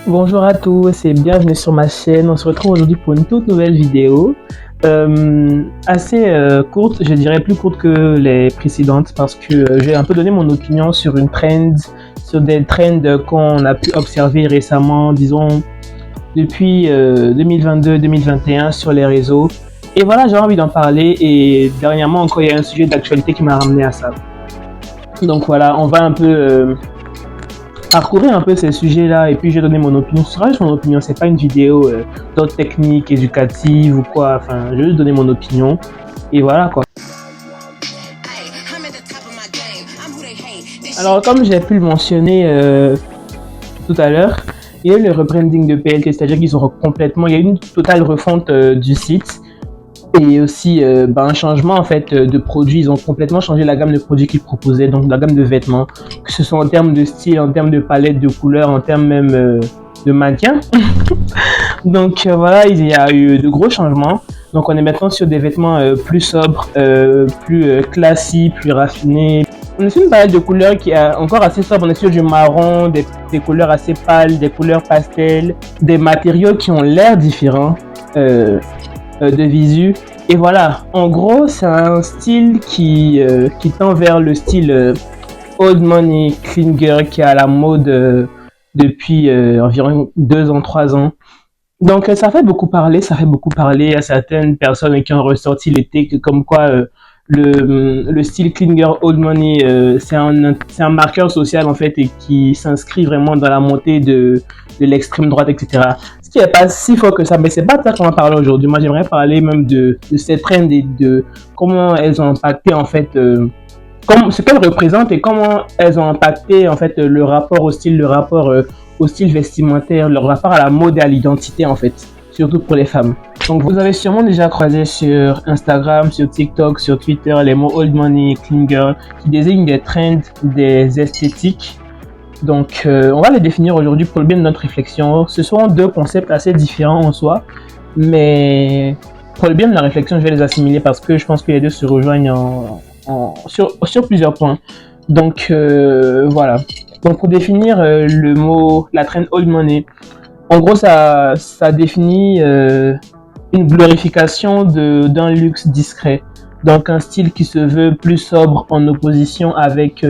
Bonjour à tous et bienvenue sur ma chaîne. On se retrouve aujourd'hui pour une toute nouvelle vidéo. Assez courte, je dirais plus courte que les précédentes parce que j'ai un peu donné mon opinion sur sur des trends qu'on a pu observer récemment, disons depuis 2022-2021 sur les réseaux. Et voilà, j'ai envie d'en parler et dernièrement encore il y a un sujet d'actualité qui m'a ramené à ça. Donc voilà, on va un peu parcourir un peu ces sujets-là et puis je vais donner mon opinion. Ce sera juste mon opinion, c'est pas une vidéo d'autres techniques éducatives ou quoi. Enfin, je vais juste donner mon opinion et voilà quoi. Alors, comme j'ai pu le mentionner tout à l'heure, il y a eu le rebranding de PLT, c'est-à-dire qu'ils ont complètement, il y a eu une totale refonte du site. Et aussi un changement en fait de produits. Ils ont complètement changé la gamme de produits qu'ils proposaient, donc la gamme de vêtements, que ce soit en termes de style, en termes de palette de couleurs, en termes même de maintien. Donc voilà, il y a eu de gros changements. Donc on est maintenant sur des vêtements plus sobres, plus classiques, plus raffinés. On est sur une palette de couleurs qui est encore assez sobre. On est sur du marron, des couleurs assez pâles, des couleurs pastel, des matériaux qui ont l'air différents. De visu. Et voilà, en gros, c'est un style qui tend vers le style old money clean girl qui est à la mode depuis environ 2 ans, 3 ans. Donc ça fait beaucoup parler, Il y a certaines personnes qui ont ressorti l'été comme quoi le style clean girl old money c'est un marqueur social en fait et qui s'inscrit vraiment dans la montée de l'extrême droite, etc. Ce qui n'est pas si fort que ça, mais c'est pas de ça qu'on va parler aujourd'hui. Moi j'aimerais parler même de ces trends et de comment elles ont impacté en fait ce qu'elles représentent et comment elles ont impacté en fait le rapport au style, au style vestimentaire, le rapport à la mode et à l'identité en fait, surtout pour les femmes. Donc vous avez sûrement déjà croisé sur Instagram, sur TikTok, sur Twitter les mots old money, clean girl qui désignent des trends, des esthétiques. Donc on va les définir aujourd'hui pour le bien de notre réflexion. Ce sont deux concepts assez différents en soi, mais pour le bien de la réflexion, je vais les assimiler parce que je pense que les deux se rejoignent sur plusieurs points. Donc voilà. Donc pour définir le mot, la trend old money, en gros ça définit une glorification d'un luxe discret. Donc un style qui se veut plus sobre en opposition avec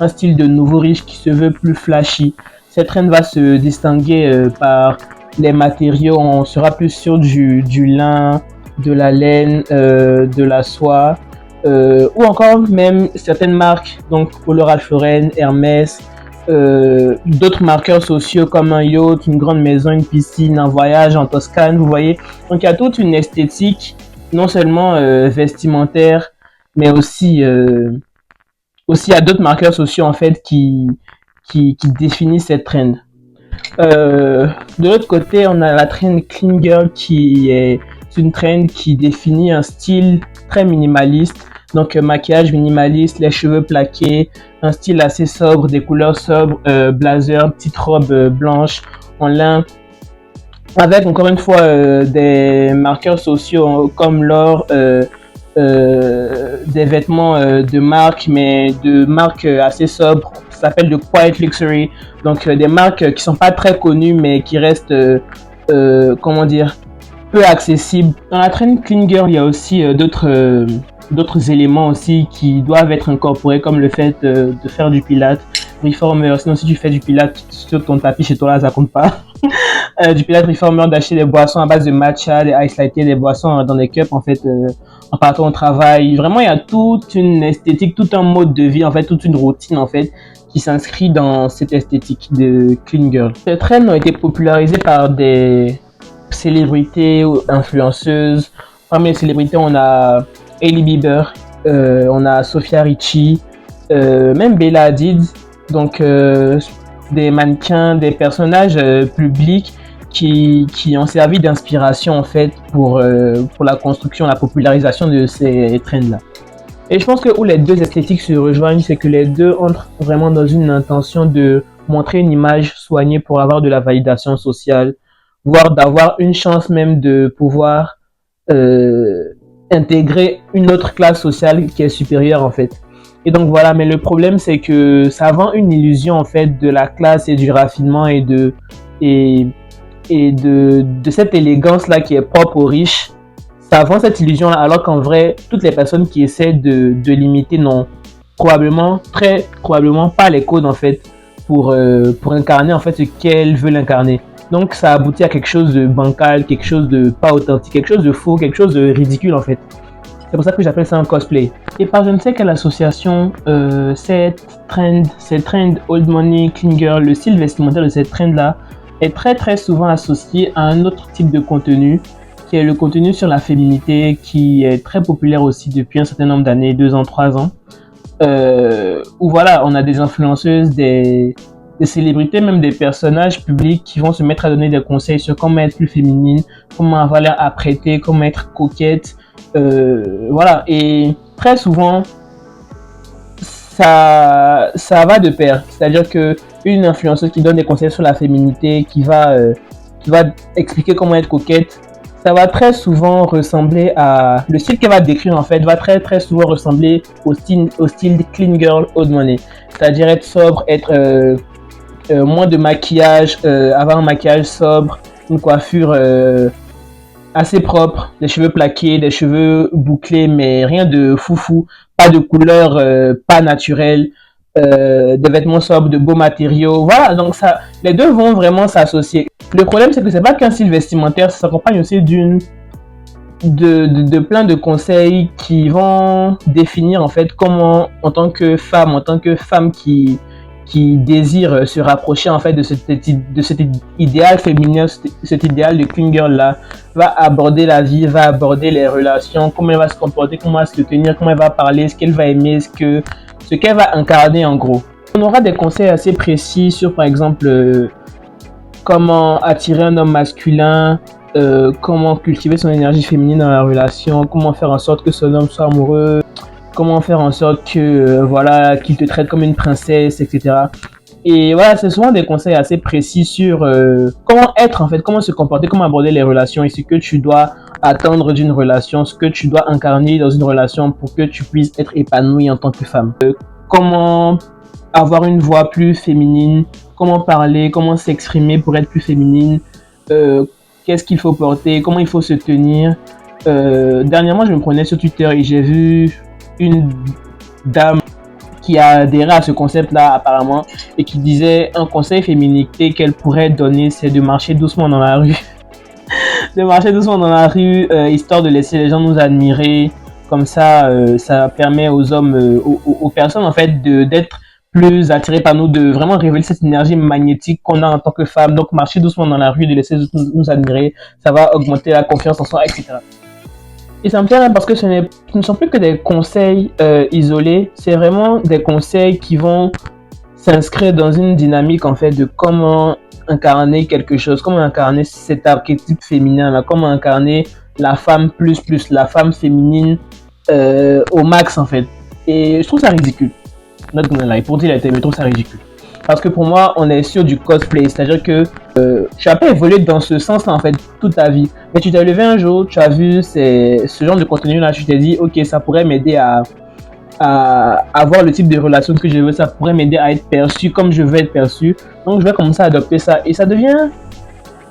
un style de nouveau riche qui se veut plus flashy. Cette trend va se distinguer par les matériaux, on sera plus sur du lin, de la laine, de la soie, ou encore même certaines marques, donc Polo Ralph Lauren, Hermès, d'autres marqueurs sociaux comme un yacht, une grande maison, une piscine, un voyage en Toscane, vous voyez. Donc il y a toute une esthétique, non seulement vestimentaire, mais aussi il y a d'autres marqueurs sociaux en fait qui définissent cette trend. De l'autre côté, on a la trend clean girl qui est une trend qui définit un style très minimaliste. Donc maquillage minimaliste, les cheveux plaqués, un style assez sobre, des couleurs sobres, blazer, petite robe blanche en lin, avec encore une fois des marqueurs sociaux comme l'or, des vêtements de marque, mais de marque assez sobre, ça s'appelle de quiet luxury, donc des marques qui sont pas très connues mais qui restent, comment dire, peu accessibles. Dans la trend clean girl, il y a aussi d'autres éléments aussi qui doivent être incorporés comme le fait de faire du pilate, reformer, sinon si tu fais du pilate sur ton tapis chez toi là ça compte pas. Du pilate reformer, d'acheter des boissons à base de matcha, des ice latte, des boissons dans des cups en fait en partant au travail. Vraiment il y a toute une esthétique, tout un mode de vie en fait, toute une routine en fait qui s'inscrit dans cette esthétique de clean girl. Ces trends ont été popularisés par des célébrités ou influenceuses. Parmi les célébrités on a Hailey Bieber, on a Sofia Richie, même Bella Hadid, donc des mannequins, des personnages publics qui ont servi d'inspiration en fait pour la construction, la popularisation de ces trends-là. Et je pense que où les deux esthétiques se rejoignent, c'est que les deux entrent vraiment dans une intention de montrer une image soignée pour avoir de la validation sociale, voire d'avoir une chance même de pouvoir intégrer une autre classe sociale qui est supérieure en fait. Et donc voilà, mais le problème c'est que ça vend une illusion en fait de la classe et du raffinement et de et, et de cette élégance-là qui est propre aux riches. Ça vend cette illusion-là, alors qu'en vrai, toutes les personnes qui essaient de l'imiter n'ont probablement, très probablement pas les codes en fait pour incarner en fait ce qu'elles veulent incarner. Donc ça aboutit à quelque chose de bancal, quelque chose de pas authentique, quelque chose de faux, quelque chose de ridicule en fait. C'est pour ça que j'appelle ça un cosplay. Et par je ne sais quelle association, cette trend Old Money, Clean Girl, le style vestimentaire de cette trend-là est très très souvent associé à un autre type de contenu, qui est le contenu sur la féminité, qui est très populaire aussi depuis un certain nombre d'années, 2 ans, 3 ans. Où voilà, on a des influenceuses, des célébrités, même des personnages publics qui vont se mettre à donner des conseils sur comment être plus féminine, comment avoir l'air apprêtée, comment être coquette. Voilà, et très souvent, ça va de pair. C'est-à-dire que une influenceuse qui donne des conseils sur la féminité, qui va expliquer comment être coquette, ça va très souvent ressembler à... Le style qu'elle va décrire, en fait, va très très souvent ressembler au style clean girl old money. C'est-à-dire être sobre, être moins de maquillage, avoir un maquillage sobre, une coiffure assez propre, des cheveux plaqués, des cheveux bouclés, mais rien de foufou, pas de couleur pas naturelle, des vêtements sobres, de beaux matériaux. Voilà, donc ça, les deux vont vraiment s'associer. Le problème, c'est que c'est pas qu'un style vestimentaire, ça s'accompagne aussi de plein de conseils qui vont définir en fait comment, en tant que femme qui désire se rapprocher en fait de cet idéal féminin, cet idéal de clean girl là, va aborder la vie, va aborder les relations, comment elle va se comporter, comment elle va se tenir, comment elle va parler, ce qu'elle va aimer, ce qu'elle va incarner en gros. On aura des conseils assez précis sur par exemple comment attirer un homme masculin, comment cultiver son énergie féminine dans la relation, comment faire en sorte que son homme soit amoureux, comment faire en sorte que voilà, qu'il te traite comme une princesse, etc. Et voilà, c'est souvent des conseils assez précis sur comment être en fait, comment se comporter, comment aborder les relations et ce que tu dois attendre d'une relation, ce que tu dois incarner dans une relation pour que tu puisses être épanoui en tant que femme. Comment avoir une voix plus féminine, comment parler, comment s'exprimer pour être plus féminine, qu'est-ce qu'il faut porter, comment il faut se tenir. Dernièrement, je me prenais sur Twitter et j'ai vu une dame qui a adhéré à ce concept-là apparemment et qui disait un conseil féminité qu'elle pourrait donner, c'est de marcher doucement dans la rue. De marcher doucement dans la rue, histoire de laisser les gens nous admirer. Comme ça, ça permet aux hommes, aux personnes en fait d'être plus attirées par nous, de vraiment révéler cette énergie magnétique qu'on a en tant que femme. Donc marcher doucement dans la rue, de laisser nous admirer, ça va augmenter la confiance en soi, etc. Et ça me fait rire parce que ce ne sont plus que des conseils isolés, c'est vraiment des conseils qui vont s'inscrire dans une dynamique en fait de comment incarner quelque chose, comment incarner cet archétype féminin, là, comment incarner la femme plus, la femme féminine au max en fait. Et je trouve ça ridicule. Not gonna lie, pour dire la tête, je trouve ça ridicule. Parce que pour moi, on est sur du cosplay, c'est-à-dire que tu n'as pas évolué dans ce sens-là en fait toute ta vie. Mais tu t'es levé un jour, tu as vu ce genre de contenu-là, tu t'es dit, ok, ça pourrait m'aider à avoir le type de relation que je veux, ça pourrait m'aider à être perçu comme je veux être perçu. Donc je vais commencer à adopter ça. Et ça devient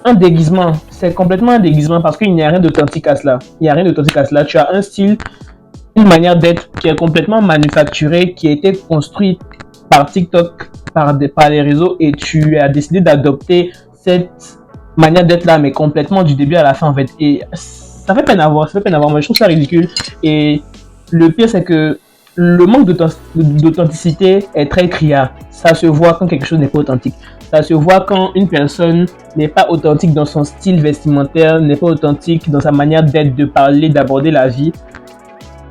un déguisement. C'est complètement un déguisement parce qu'il n'y a rien d'authentique à cela. Il n'y a rien d'authentique à cela. Tu as un style, une manière d'être qui est complètement manufacturée, qui a été construite par TikTok, par les réseaux, et tu as décidé d'adopter cette manière d'être là, mais complètement du début à la fin en fait. Et ça fait peine à voir, Moi je trouve ça ridicule. Et le pire c'est que le manque d'authenticité est très criard. Ça se voit quand quelque chose n'est pas authentique. Ça se voit quand une personne n'est pas authentique dans son style vestimentaire, n'est pas authentique dans sa manière d'être, de parler, d'aborder la vie.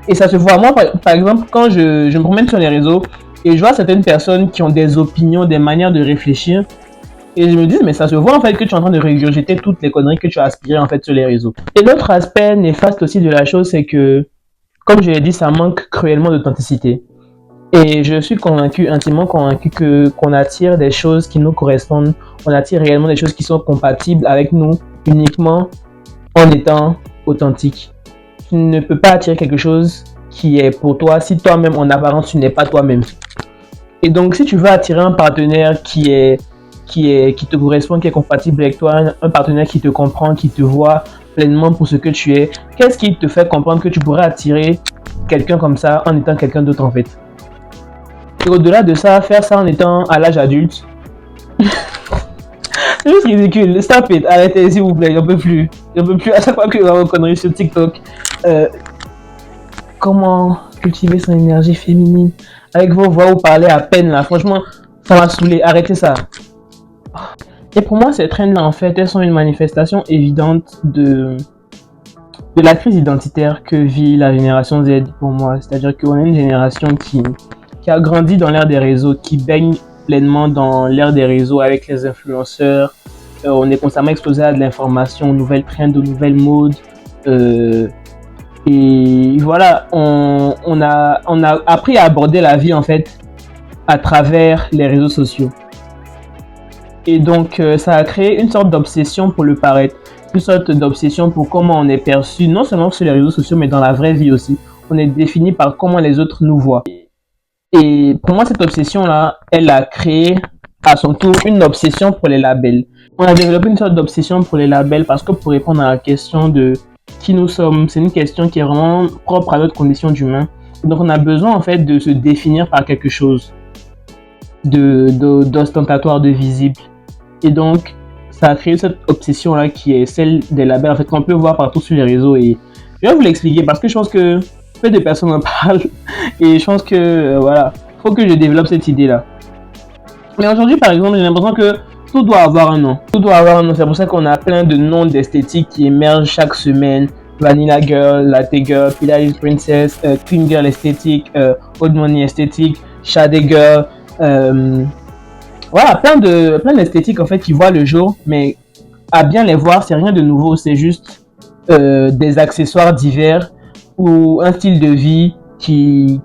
Et ça se voit. Moi, par exemple, quand je me promène sur les réseaux et je vois certaines personnes qui ont des opinions, des manières de réfléchir, et je me dis, mais ça se voit en fait que tu es en train de régurgiter toutes les conneries que tu as aspirées en fait sur les réseaux. Et l'autre aspect néfaste aussi de la chose, c'est que, comme je l'ai dit, ça manque cruellement d'authenticité. Et je suis convaincu, intimement convaincu qu'on attire des choses qui nous correspondent, on attire réellement des choses qui sont compatibles avec nous uniquement en étant authentique. Tu ne peux pas attirer quelque chose qui est pour toi si toi-même en apparence tu n'es pas toi-même. Et donc si tu veux attirer un partenaire qui qui te correspond, qui est compatible avec toi, un partenaire qui te comprend, qui te voit pleinement pour ce que tu es. Qu'est-ce qui te fait comprendre que tu pourrais attirer quelqu'un comme ça en étant quelqu'un d'autre en fait? Et au-delà de ça, faire ça en étant à l'âge adulte, c'est juste ridicule. Stop it, arrêtez s'il vous plaît, j'en peux plus. J'en peux plus à chaque fois que je vois vos conneries sur TikTok. Comment cultiver son énergie féminine? Avec vos voix, vous parlez à peine là. Franchement, ça m'a saoulé. Arrêtez ça. Et pour moi, ces trends-là, en fait, elles sont une manifestation évidente de la crise identitaire que vit la génération Z pour moi. C'est-à-dire qu'on est une génération qui a grandi dans l'ère des réseaux, qui baigne pleinement dans l'ère des réseaux avec les influenceurs. On est constamment exposé à de l'information, aux nouvelles trends, aux nouvelles modes. Et voilà, on a appris à aborder la vie en fait à travers les réseaux sociaux. Et donc ça a créé une sorte d'obsession pour le paraître, une sorte d'obsession pour comment on est perçu, non seulement sur les réseaux sociaux, mais dans la vraie vie aussi. On est défini par comment les autres nous voient. Et pour moi, cette obsession-là, elle a créé à son tour une obsession pour les labels. On a développé une sorte d'obsession pour les labels parce que pour répondre à la question de qui nous sommes, c'est une question qui est vraiment propre à notre condition d'humain. Donc on a besoin en fait de se définir par quelque chose d'ostentatoire, de visible. Et donc ça a créé cette obsession là qui est celle des labels en fait qu'on peut voir partout sur les réseaux. Et je vais vous l'expliquer parce que je pense que peu de personnes en parlent et je pense que voilà, faut que je développe cette idée là. Mais aujourd'hui par exemple, j'ai l'impression que tout doit avoir un nom. Tout doit avoir un nom. C'est pour ça qu'on a plein de noms d'esthétiques qui émergent chaque semaine. Vanilla Girl, Latte Girl, Pilates Princess, Clean Girl esthétique, Old Money esthétique, Shade Girl. Voilà, plein d'esthétiques en fait qui voient le jour. Mais à bien les voir, c'est rien de nouveau. C'est juste des accessoires divers ou un style de vie qui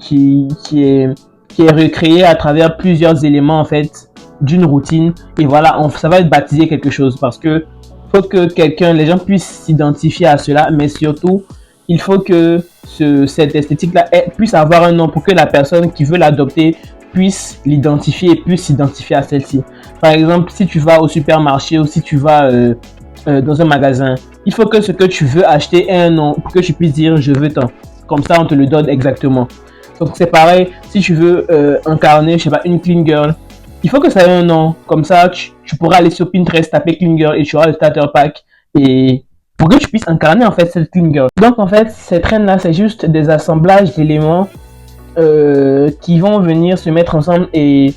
est recréé à travers plusieurs éléments en fait d'une routine. Et voilà, ça va être baptisé quelque chose parce que faut que les gens puissent s'identifier à cela, mais surtout il faut que cette esthétique là puisse avoir un nom pour que la personne qui veut l'adopter puisse l'identifier et puisse s'identifier à celle-ci. Par exemple, si tu vas au supermarché ou si tu vas dans un magasin, il faut que ce que tu veux acheter ait un nom pour que tu puisses dire je veux tant. Comme ça on te le donne exactement. Donc c'est pareil, si tu veux incarner, je sais pas, une clean girl, il faut que ça ait un nom. Comme ça, tu pourras aller sur Pinterest, taper clean girl et tu auras le starter pack. Et pour que tu puisses incarner en fait cette clean girl. Donc en fait, ces trends-là, c'est juste des assemblages d'éléments qui vont venir se mettre ensemble et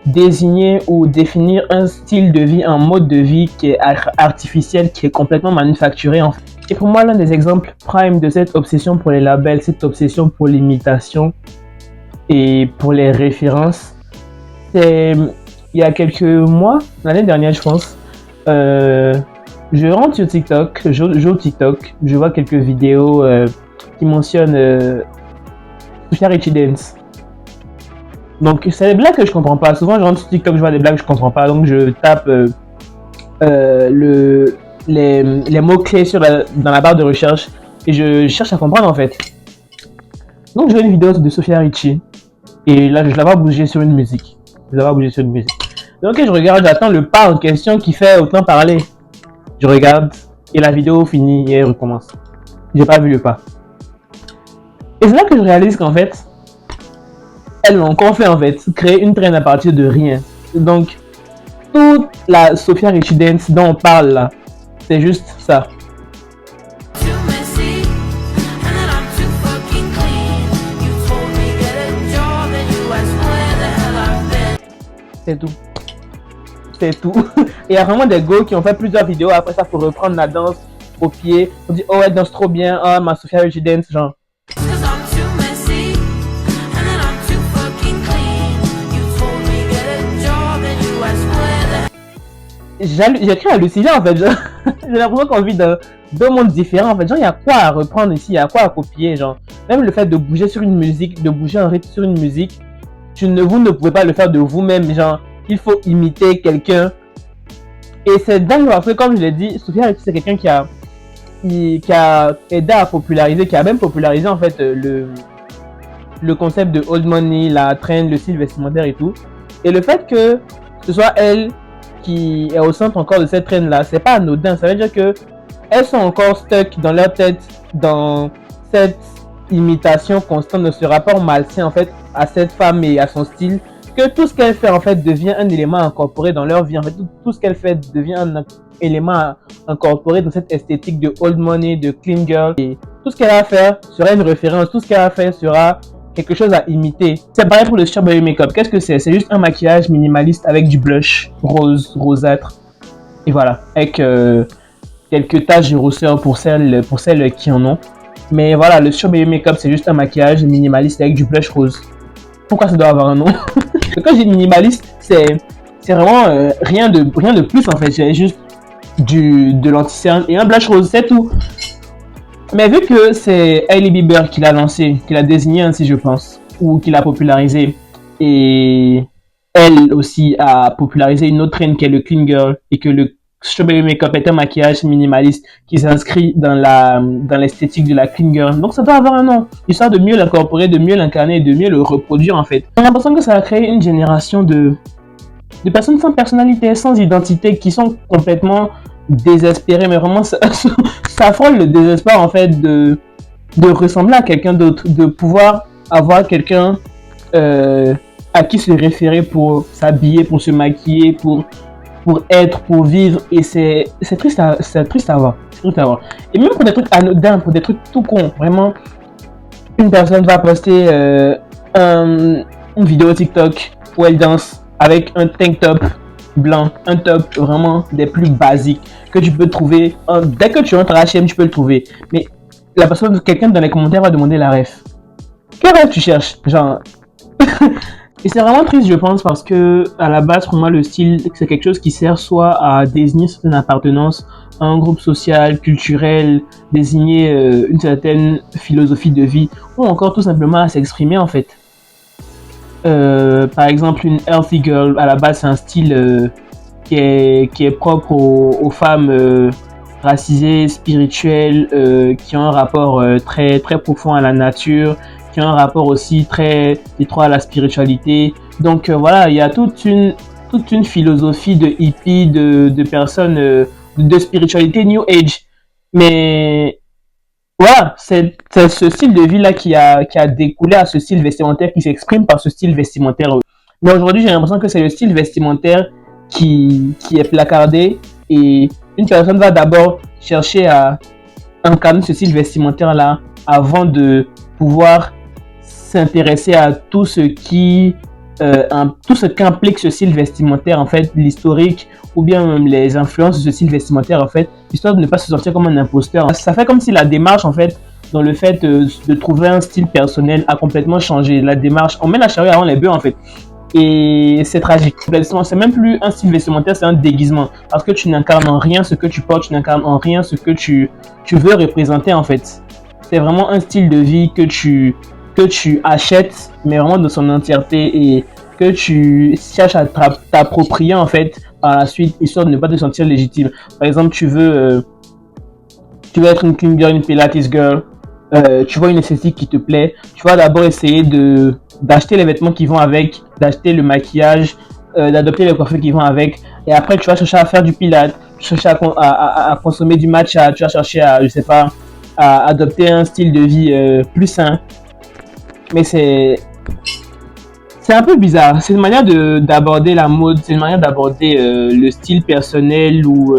désigner ou définir un style de vie, un mode de vie qui est artificiel, qui est complètement manufacturé en fait. Et pour moi, l'un des exemples prime de cette obsession pour les labels, cette obsession pour l'imitation et pour les références, c'est il y a quelques mois, l'année dernière je pense, je rentre sur TikTok, je joue TikTok, je vois quelques vidéos qui mentionnent Sophia Richie Dance. Donc c'est des blagues que je comprends pas. Souvent je rentre sur TikTok, je vois des blagues que je comprends pas, donc je tape les mots-clés dans la barre de recherche et je cherche à comprendre en fait. Donc je vois une vidéo de Sophia Richie et là je la vois bouger sur une musique. Donc je regarde, j'attends le pas en question qui fait autant parler. Je regarde et la vidéo finit et elle recommence. J'ai pas vu le pas. Et c'est là que je réalise qu'en fait, elles l'ont encore fait en fait, créer une trend à partir de rien. Donc toute la Sophia Richie Dance dont on parle là, c'est juste ça. C'est tout. C'est tout. Et il y a vraiment des go qui ont fait plusieurs vidéos après ça pour reprendre la danse au pied. On dit oh elle danse trop bien, oh ma Sophia Richie Dance, genre. J'ai cru halluciner en fait, genre. J'ai l'impression qu'on vit dans deux mondes différents en fait. Genre il y a quoi à reprendre ici, il y a quoi à copier, genre. Même le fait de bouger sur une musique, de bouger en rythme sur une musique, vous ne pouvez pas le faire de vous-même, genre il faut imiter quelqu'un. Et c'est dingue parce que comme je l'ai dit, Sophia Richie c'est quelqu'un qui a aidé à populariser, qui a même popularisé en fait le concept de old money, la trend, le style vestimentaire et tout. Et le fait que ce soit elle qui est au centre encore de cette traîne-là. C'est pas anodin. Ça veut dire que elles sont encore stuck dans leur tête, dans cette imitation constante de ce rapport malsain en fait à cette femme et à son style, que tout ce qu'elle fait en fait devient un élément incorporé dans leur vie. En fait, tout ce qu'elle fait devient un élément incorporé dans cette esthétique de old money, de clean girl. Et tout ce qu'elle a à faire sera une référence. Tout ce qu'elle a à faire sera quelque chose à imiter. C'est pareil pour le Strawberry Makeup. Qu'est-ce que c'est? C'est juste un maquillage minimaliste avec du blush rose, rosâtre. Et voilà, avec quelques taches de rousseur pour celles qui en ont. Mais voilà, le Strawberry Makeup, c'est juste un maquillage minimaliste avec du blush rose. Pourquoi ça doit avoir un nom? Quand je dis minimaliste, c'est vraiment rien de plus en fait. J'ai juste de l'anti-cerne et un blush rose, c'est tout. Mais vu que c'est Hailey Bieber qui l'a lancé, qui l'a désigné ainsi je pense, ou qui l'a popularisé, et elle aussi a popularisé une autre traîne qui est le clean girl, et que le Strawberry Makeup est un maquillage minimaliste qui s'inscrit dans l'esthétique de la clean girl. Donc ça doit avoir un nom, histoire de mieux l'incorporer, de mieux l'incarner, de mieux le reproduire en fait. J'ai l'impression que ça a créé une génération de personnes sans personnalité, sans identité, qui sont complètement désespérées, mais vraiment ça frôle le désespoir en fait de ressembler à quelqu'un d'autre, de pouvoir avoir quelqu'un à qui se référer pour s'habiller, pour se maquiller, pour être, pour vivre, et c'est triste à voir. Et même pour des trucs anodins, pour des trucs tout cons, vraiment, une personne va poster une vidéo TikTok où elle danse avec un tank top blanc, un top vraiment des plus basiques que tu peux trouver. Dès que tu rentres à H&M, tu peux le trouver. Mais la personne, quelqu'un dans les commentaires va demander la ref. Quelle ref tu cherches? Genre. Et c'est vraiment triste, je pense, parce que à la base, pour moi, le style, c'est quelque chose qui sert soit à désigner certaine appartenance à un groupe social, culturel, désigner une certaine philosophie de vie, ou encore tout simplement à s'exprimer en fait. Par exemple, une healthy girl, à la base, c'est un style qui est propre aux femmes racisées, spirituelles, qui ont un rapport très, très profond à la nature, qui ont un rapport aussi très étroit à la spiritualité. Donc voilà, il y a toute une philosophie de hippie, de personnes de spiritualité New Age. Mais voilà, c'est ce style de vie là qui a découlé à ce style vestimentaire, qui s'exprime par ce style vestimentaire. Mais aujourd'hui, j'ai l'impression que c'est le style vestimentaire qui est placardé, et une personne va d'abord chercher à incarner ce style vestimentaire là avant de pouvoir s'intéresser à tout ce qu'implique ce style vestimentaire, en fait, l'historique ou bien même les influences de ce style vestimentaire, en fait, histoire de ne pas se sentir comme un imposteur. Ça fait comme si la démarche, en fait, dans le fait de trouver un style personnel a complètement changé. La démarche, on met la charrue avant les bœufs, en fait. Et c'est tragique. C'est même plus un style vestimentaire, c'est un déguisement. Parce que tu n'incarnes en rien ce que tu portes, tu n'incarnes en rien ce que tu veux représenter, en fait. C'est vraiment un style de vie que tu achètes, mais vraiment de son entièreté, et que tu cherches à t'approprier en fait par la suite, histoire de ne pas te sentir légitime. Par exemple, tu veux être une clean girl, une pilates girl, tu vois une esthétique qui te plaît, tu vas d'abord essayer d'acheter les vêtements qui vont avec, d'acheter le maquillage, d'adopter les coiffures qui vont avec, et après tu vas chercher à faire du pilates, tu vas chercher à consommer du matcha, tu vas chercher à, je sais pas, à adopter un style de vie plus sain. Mais c'est un peu bizarre. C'est une manière d'aborder la mode, c'est une manière d'aborder le style personnel ou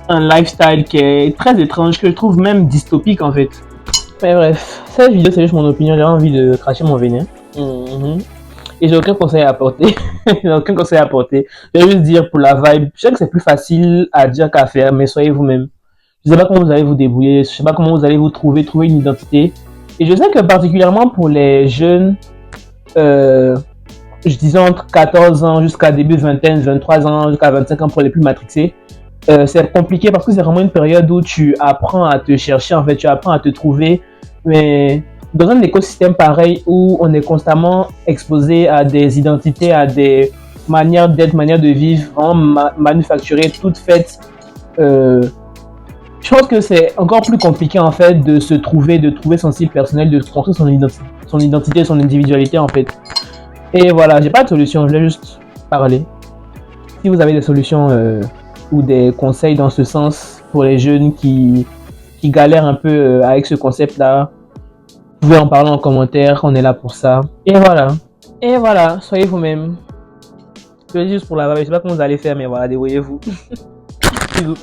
un lifestyle qui est très étrange, que je trouve même dystopique en fait. Mais bref, cette vidéo c'est juste mon opinion, j'ai envie de cracher mon venin. Et j'ai aucun conseil à apporter. J'ai aucun conseil à apporter. Je vais juste dire pour la vibe, je sais que c'est plus facile à dire qu'à faire, mais soyez vous-même. Je sais pas comment vous allez vous débrouiller, je sais pas comment vous allez vous trouver une identité. Et je sais que particulièrement pour les jeunes, je disais entre 14 ans jusqu'à début vingtaine, 23 ans, jusqu'à 25 ans pour les plus matrixés, c'est compliqué parce que c'est vraiment une période où tu apprends à te chercher, en fait, tu apprends à te trouver, mais dans un écosystème pareil où on est constamment exposé à des identités, à des manières d'être, manières de vivre, vraiment manufacturées, toutes faites. Je pense que c'est encore plus compliqué en fait de se trouver, de trouver son style personnel, de construire son identité, son individualité en fait. Et voilà, j'ai pas de solution, je voulais juste parler. Si vous avez des solutions ou des conseils dans ce sens pour les jeunes qui galèrent un peu avec ce concept-là, vous pouvez en parler en commentaire, on est là pour ça. Et voilà. Et voilà, soyez vous-même. Je le dis juste pour la vibe, je sais pas comment vous allez faire, mais voilà, débrouillez-vous. Bisous.